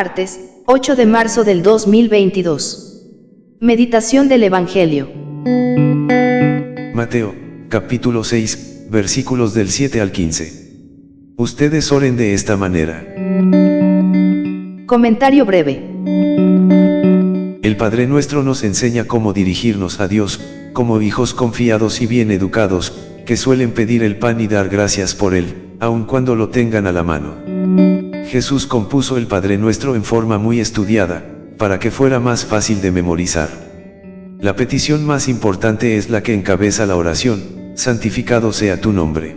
Martes, 8 de marzo del 2022. Meditación del Evangelio. Mateo, capítulo 6, versículos del 7 al 15. Ustedes oren de esta manera. Comentario breve. El Padre Nuestro nos enseña cómo dirigirnos a Dios, como hijos confiados y bien educados, que suelen pedir el pan y dar gracias por él, aun cuando lo tengan a la mano. Jesús compuso el Padre Nuestro en forma muy estudiada, para que fuera más fácil de memorizar. La petición más importante es la que encabeza la oración: santificado sea tu nombre.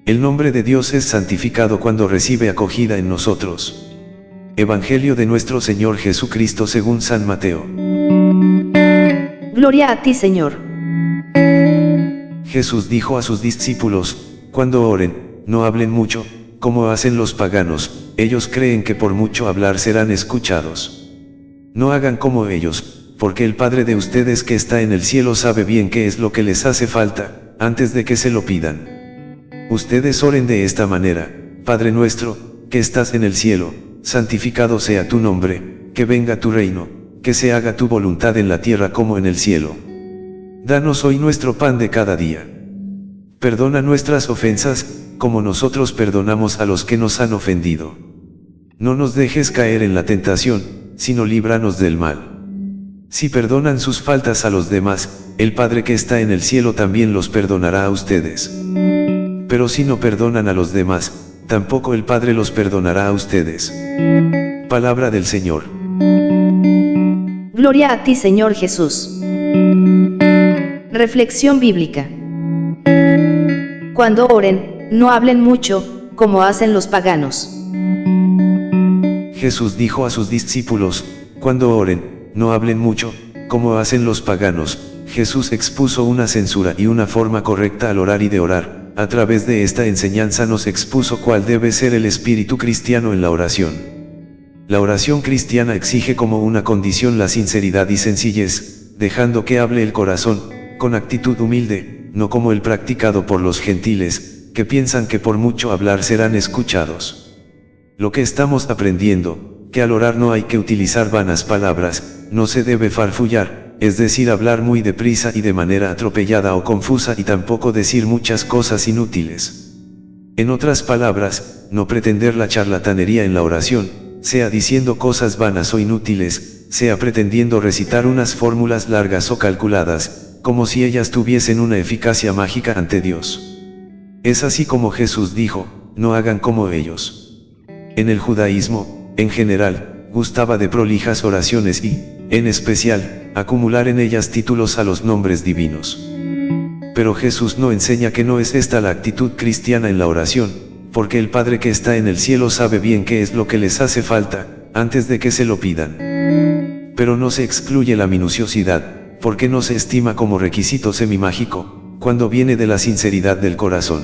El nombre de Dios es santificado cuando recibe acogida en nosotros. Evangelio de nuestro Señor Jesucristo según San Mateo. Gloria a ti, Señor. Jesús dijo a sus discípulos: cuando oren, no hablen mucho, como hacen los paganos. Ellos creen que por mucho hablar serán escuchados. No hagan como ellos, porque el Padre de ustedes que está en el cielo sabe bien qué es lo que les hace falta, antes de que se lo pidan. Ustedes oren de esta manera: Padre nuestro, que estás en el cielo, santificado sea tu nombre, que venga tu reino, que se haga tu voluntad en la tierra como en el cielo. Danos hoy nuestro pan de cada día. Perdona nuestras ofensas, como nosotros perdonamos a los que nos han ofendido. No nos dejes caer en la tentación, sino líbranos del mal. Si perdonan sus faltas a los demás, el Padre que está en el cielo también los perdonará a ustedes. Pero si no perdonan a los demás, tampoco el Padre los perdonará a ustedes. Palabra del Señor. Gloria a ti, Señor Jesús. Reflexión bíblica. Cuando oren, no hablen mucho, como hacen los paganos. Jesús dijo a sus discípulos: cuando oren, no hablen mucho, como hacen los paganos. Jesús expuso una censura y una forma correcta al orar y de orar. A través de esta enseñanza nos expuso cuál debe ser el espíritu cristiano en la oración. La oración cristiana exige como una condición la sinceridad y sencillez, dejando que hable el corazón, con actitud humilde, no como el practicado por los gentiles, que piensan que por mucho hablar serán escuchados. Lo que estamos aprendiendo, que al orar no hay que utilizar vanas palabras, no se debe farfullar, es decir, hablar muy deprisa y de manera atropellada o confusa, y tampoco decir muchas cosas inútiles. En otras palabras, no pretender la charlatanería en la oración, sea diciendo cosas vanas o inútiles, sea pretendiendo recitar unas fórmulas largas o calculadas, como si ellas tuviesen una eficacia mágica ante Dios. Es así como Jesús dijo: no hagan como ellos. En el judaísmo, en general, gustaba de prolijas oraciones y, en especial, acumular en ellas títulos a los nombres divinos. Pero Jesús no enseña que no es esta la actitud cristiana en la oración, porque el Padre que está en el cielo sabe bien qué es lo que les hace falta, antes de que se lo pidan. Pero no se excluye la minuciosidad, porque no se estima como requisito semimágico, cuando viene de la sinceridad del corazón.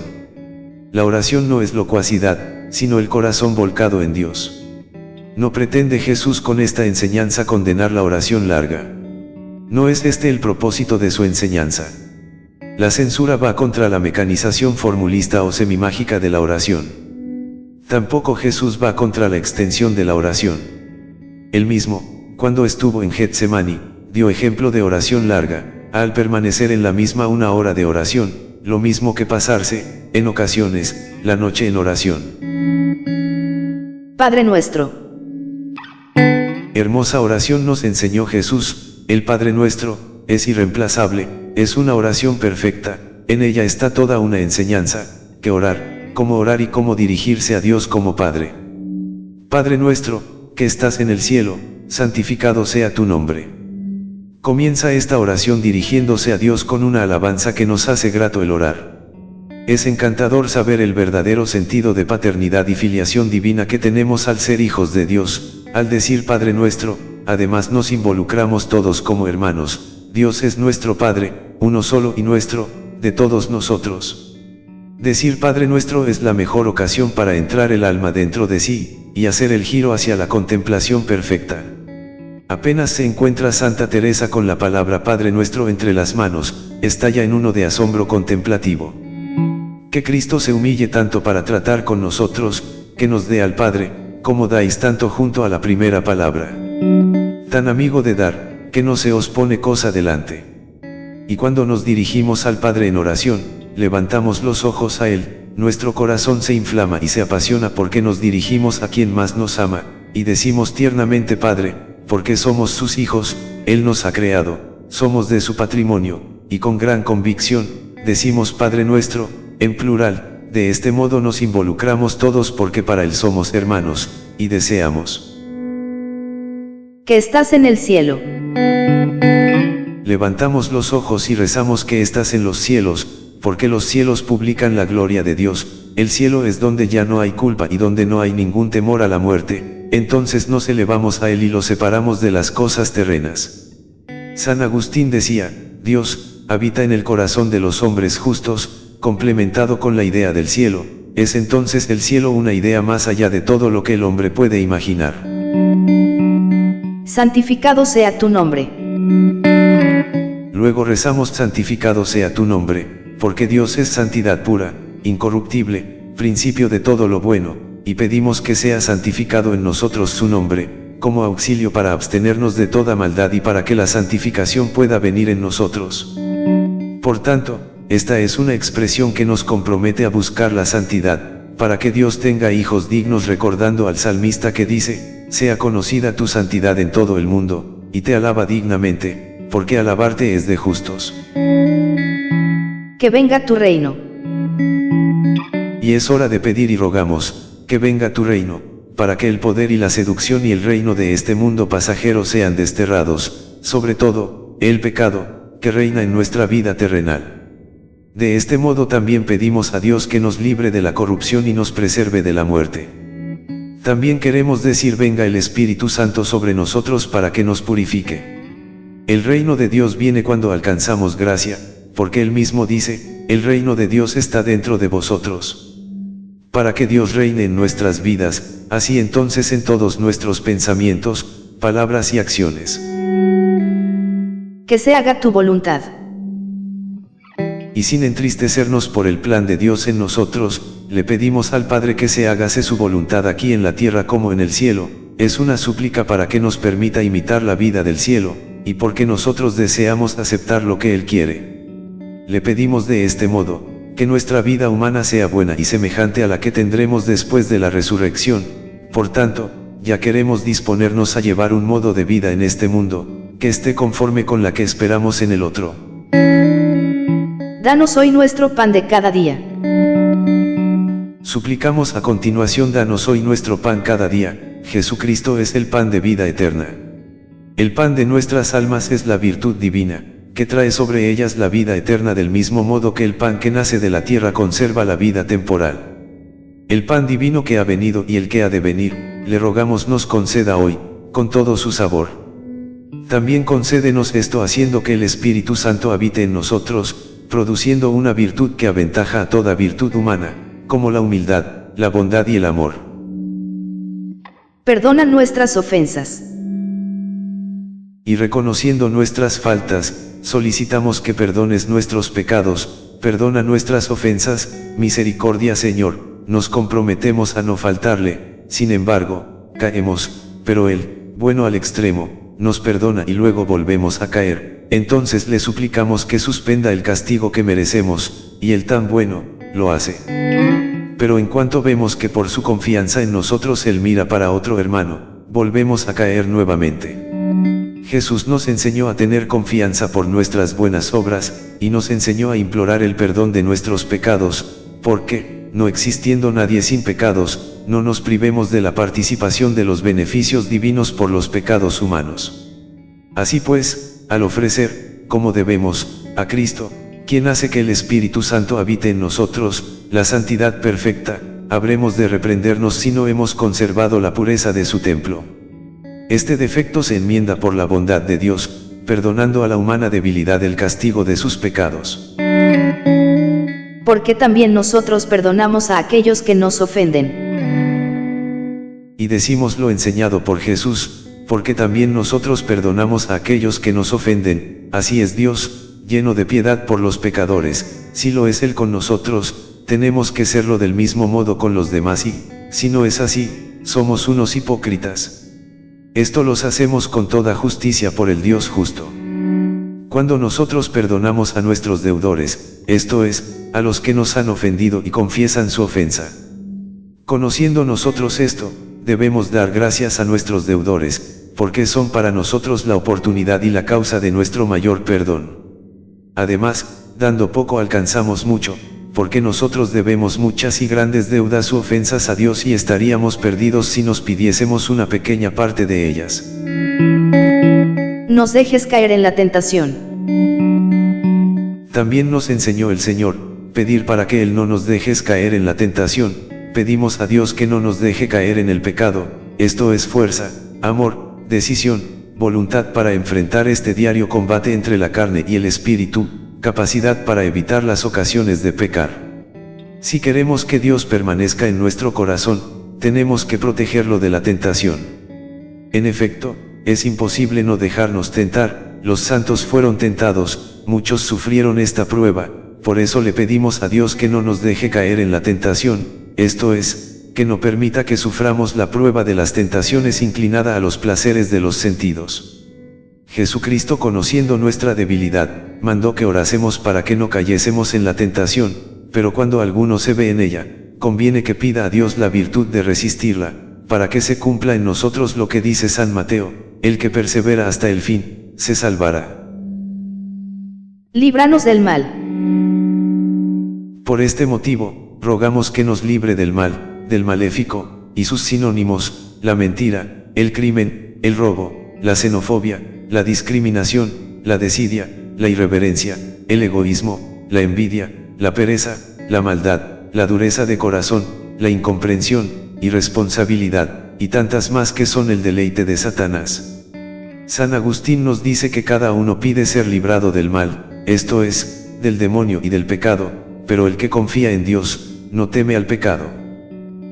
La oración no es locuacidad, sino el corazón volcado en Dios. No pretende Jesús con esta enseñanza condenar la oración larga. No es este el propósito de su enseñanza. La censura va contra la mecanización formulista o semimágica de la oración. Tampoco Jesús va contra la extensión de la oración. Él mismo, cuando estuvo en Getsemaní, dio ejemplo de oración larga, al permanecer en la misma una hora de oración, lo mismo que pasarse, en ocasiones, la noche en oración. Padre nuestro. Hermosa oración nos enseñó Jesús. El Padre Nuestro es irreemplazable, es una oración perfecta, en ella está toda una enseñanza: que orar, cómo orar y cómo dirigirse a Dios como Padre. Padre nuestro, que estás en el cielo, santificado sea tu nombre. Comienza esta oración dirigiéndose a Dios con una alabanza que nos hace grato el orar. Es encantador saber el verdadero sentido de paternidad y filiación divina que tenemos al ser hijos de Dios. Al decir Padre nuestro, además nos involucramos todos como hermanos. Dios es nuestro Padre, uno solo y nuestro, de todos nosotros. Decir Padre nuestro es la mejor ocasión para entrar el alma dentro de sí, y hacer el giro hacia la contemplación perfecta. Apenas se encuentra Santa Teresa con la palabra Padre nuestro entre las manos, estalla en uno de asombro contemplativo. Que Cristo se humille tanto para tratar con nosotros, que nos dé al Padre, como dais tanto junto a la primera palabra. Tan amigo de dar, que no se os pone cosa delante. Y cuando nos dirigimos al Padre en oración, levantamos los ojos a Él, nuestro corazón se inflama y se apasiona porque nos dirigimos a quien más nos ama, y decimos tiernamente Padre, porque somos sus hijos, Él nos ha creado, somos de su patrimonio, y con gran convicción, decimos Padre nuestro, en plural, de este modo nos involucramos todos porque para Él somos hermanos, y deseamos que estás en el cielo. Levantamos los ojos y rezamos que estás en los cielos, porque los cielos publican la gloria de Dios, el cielo es donde ya no hay culpa y donde no hay ningún temor a la muerte, entonces nos elevamos a Él y lo separamos de las cosas terrenas. San Agustín decía, Dios, habita en el corazón de los hombres justos, complementado con la idea del cielo, es entonces el cielo una idea más allá de todo lo que el hombre puede imaginar. Santificado sea tu nombre. Luego rezamos santificado sea tu nombre, porque Dios es santidad pura, incorruptible, principio de todo lo bueno, y pedimos que sea santificado en nosotros su nombre, como auxilio para abstenernos de toda maldad y para que la santificación pueda venir en nosotros. Por tanto, esta es una expresión que nos compromete a buscar la santidad, para que Dios tenga hijos dignos, recordando al salmista que dice, sea conocida tu santidad en todo el mundo, y te alaba dignamente, porque alabarte es de justos. Que venga tu reino. Y es hora de pedir y rogamos, que venga tu reino, para que el poder y la seducción y el reino de este mundo pasajero sean desterrados, sobre todo, el pecado, que reina en nuestra vida terrenal. De este modo también pedimos a Dios que nos libre de la corrupción y nos preserve de la muerte. También queremos decir venga el Espíritu Santo sobre nosotros para que nos purifique. El reino de Dios viene cuando alcanzamos gracia, porque Él mismo dice, el reino de Dios está dentro de vosotros. Para que Dios reine en nuestras vidas, así entonces en todos nuestros pensamientos, palabras y acciones. Que se haga tu voluntad. Y sin entristecernos por el plan de Dios en nosotros, le pedimos al Padre que se hágase su voluntad aquí en la tierra como en el cielo, es una súplica para que nos permita imitar la vida del cielo, y porque nosotros deseamos aceptar lo que Él quiere. Le pedimos de este modo, que nuestra vida humana sea buena y semejante a la que tendremos después de la resurrección, por tanto, ya queremos disponernos a llevar un modo de vida en este mundo, que esté conforme con la que esperamos en el otro. Danos hoy nuestro pan de cada día. Suplicamos a continuación danos hoy nuestro pan cada día, Jesucristo es el pan de vida eterna. El pan de nuestras almas es la virtud divina, que trae sobre ellas la vida eterna del mismo modo que el pan que nace de la tierra conserva la vida temporal. El pan divino que ha venido y el que ha de venir, le rogamos nos conceda hoy, con todo su sabor. También concédenos esto haciendo que el Espíritu Santo habite en nosotros, produciendo una virtud que aventaja a toda virtud humana, como la humildad, la bondad y el amor. Perdona nuestras ofensas. Y reconociendo nuestras faltas, solicitamos que perdones nuestros pecados, perdona nuestras ofensas, misericordia Señor, nos comprometemos a no faltarle, sin embargo, caemos, pero Él, bueno al extremo, nos perdona y luego volvemos a caer. Entonces le suplicamos que suspenda el castigo que merecemos, y Él tan bueno, lo hace. Pero en cuanto vemos que por su confianza en nosotros Él mira para otro hermano, volvemos a caer nuevamente. Jesús nos enseñó a tener confianza por nuestras buenas obras, y nos enseñó a implorar el perdón de nuestros pecados, porque, no existiendo nadie sin pecados, no nos privemos de la participación de los beneficios divinos por los pecados humanos. Así pues, al ofrecer, como debemos, a Cristo, quien hace que el Espíritu Santo habite en nosotros, la santidad perfecta, habremos de reprendernos si no hemos conservado la pureza de su templo. Este defecto se enmienda por la bondad de Dios, perdonando a la humana debilidad el castigo de sus pecados. Porque también nosotros perdonamos a aquellos que nos ofenden. Y decimos lo enseñado por Jesús, porque también nosotros perdonamos a aquellos que nos ofenden, así es Dios, lleno de piedad por los pecadores, si lo es Él con nosotros, tenemos que serlo del mismo modo con los demás y, si no es así, somos unos hipócritas. Esto los hacemos con toda justicia por el Dios justo. Cuando nosotros perdonamos a nuestros deudores, esto es, a los que nos han ofendido y confiesan su ofensa. Conociendo nosotros esto, debemos dar gracias a nuestros deudores, porque son para nosotros la oportunidad y la causa de nuestro mayor perdón. Además, dando poco alcanzamos mucho, porque nosotros debemos muchas y grandes deudas u ofensas a Dios y estaríamos perdidos si nos pidiésemos una pequeña parte de ellas. Nos dejes caer en la tentación. También nos enseñó el Señor, pedir para que Él no nos dejes caer en la tentación. Pedimos a Dios que no nos deje caer en el pecado, esto es fuerza, amor, decisión, voluntad para enfrentar este diario combate entre la carne y el espíritu, capacidad para evitar las ocasiones de pecar. Si queremos que Dios permanezca en nuestro corazón, tenemos que protegerlo de la tentación. En efecto, es imposible no dejarnos tentar, los santos fueron tentados, muchos sufrieron esta prueba, por eso le pedimos a Dios que no nos deje caer en la tentación, esto es, que no permita que suframos la prueba de las tentaciones inclinada a los placeres de los sentidos. Jesucristo, conociendo nuestra debilidad, mandó que orásemos para que no cayésemos en la tentación, pero cuando alguno se ve en ella, conviene que pida a Dios la virtud de resistirla, para que se cumpla en nosotros lo que dice San Mateo, el que persevera hasta el fin, se salvará. Líbranos del mal. Por este motivo, rogamos que nos libre del mal, del maléfico, y sus sinónimos, la mentira, el crimen, el robo, la xenofobia, la discriminación, la desidia, la irreverencia, el egoísmo, la envidia, la pereza, la maldad, la dureza de corazón, la incomprensión, irresponsabilidad, y tantas más que son el deleite de Satanás. San Agustín nos dice que cada uno pide ser librado del mal, esto es, del demonio y del pecado, pero el que confía en Dios, no teme al pecado.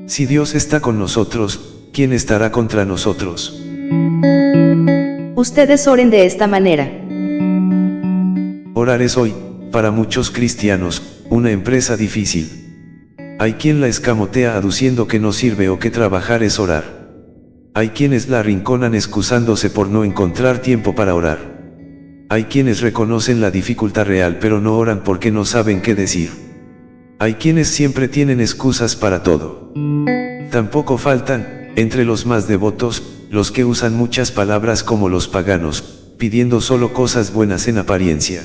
Si Dios está con nosotros, ¿quién estará contra nosotros? Ustedes oren de esta manera. Orar es hoy, para muchos cristianos, una empresa difícil. Hay quien la escamotea aduciendo que no sirve o que trabajar es orar. Hay quienes la arrinconan excusándose por no encontrar tiempo para orar. Hay quienes reconocen la dificultad real pero no oran porque no saben qué decir. Hay quienes siempre tienen excusas para todo. Tampoco faltan, entre los más devotos, los que usan muchas palabras como los paganos, pidiendo solo cosas buenas en apariencia.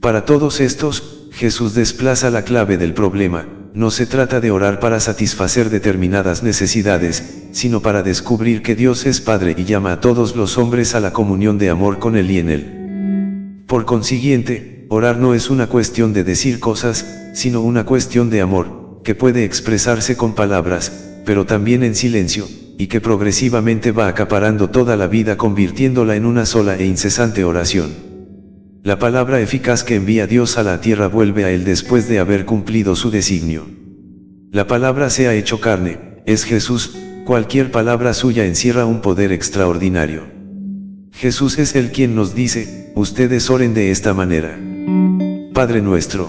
Para todos estos, Jesús desplaza la clave del problema. No se trata de orar para satisfacer determinadas necesidades, sino para descubrir que Dios es Padre y llama a todos los hombres a la comunión de amor con Él y en Él. Por consiguiente, orar no es una cuestión de decir cosas, sino una cuestión de amor, que puede expresarse con palabras, pero también en silencio, y que progresivamente va acaparando toda la vida convirtiéndola en una sola e incesante oración. La palabra eficaz que envía Dios a la tierra vuelve a Él después de haber cumplido su designio. La palabra se ha hecho carne, es Jesús, cualquier palabra suya encierra un poder extraordinario. Jesús es el quien nos dice, ustedes oren de esta manera. Padre nuestro.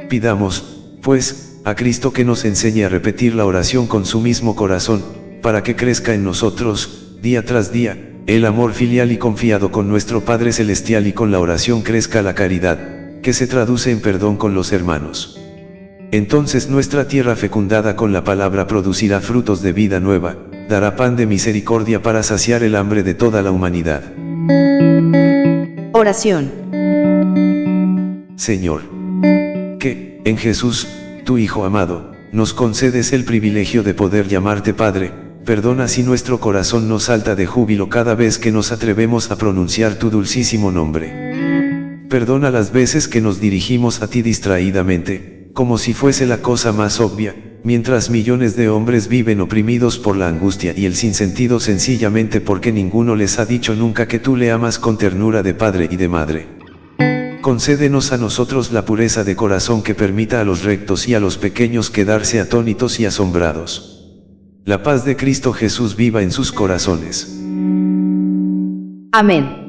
Pidamos, pues, a Cristo que nos enseñe a repetir la oración con su mismo corazón, para que crezca en nosotros, día tras día, el amor filial y confiado con nuestro Padre Celestial y con la oración crezca la caridad, que se traduce en perdón con los hermanos. Entonces nuestra tierra fecundada con la palabra producirá frutos de vida nueva, dará pan de misericordia para saciar el hambre de toda la humanidad. Oración. Señor, que, en Jesús, tu Hijo amado, nos concedes el privilegio de poder llamarte Padre. Perdona si nuestro corazón nos salta de júbilo cada vez que nos atrevemos a pronunciar tu dulcísimo nombre. Perdona las veces que nos dirigimos a ti distraídamente, como si fuese la cosa más obvia, mientras millones de hombres viven oprimidos por la angustia y el sinsentido sencillamente porque ninguno les ha dicho nunca que tú le amas con ternura de padre y de madre. Concédenos a nosotros la pureza de corazón que permita a los rectos y a los pequeños quedarse atónitos y asombrados. La paz de Cristo Jesús viva en sus corazones. Amén.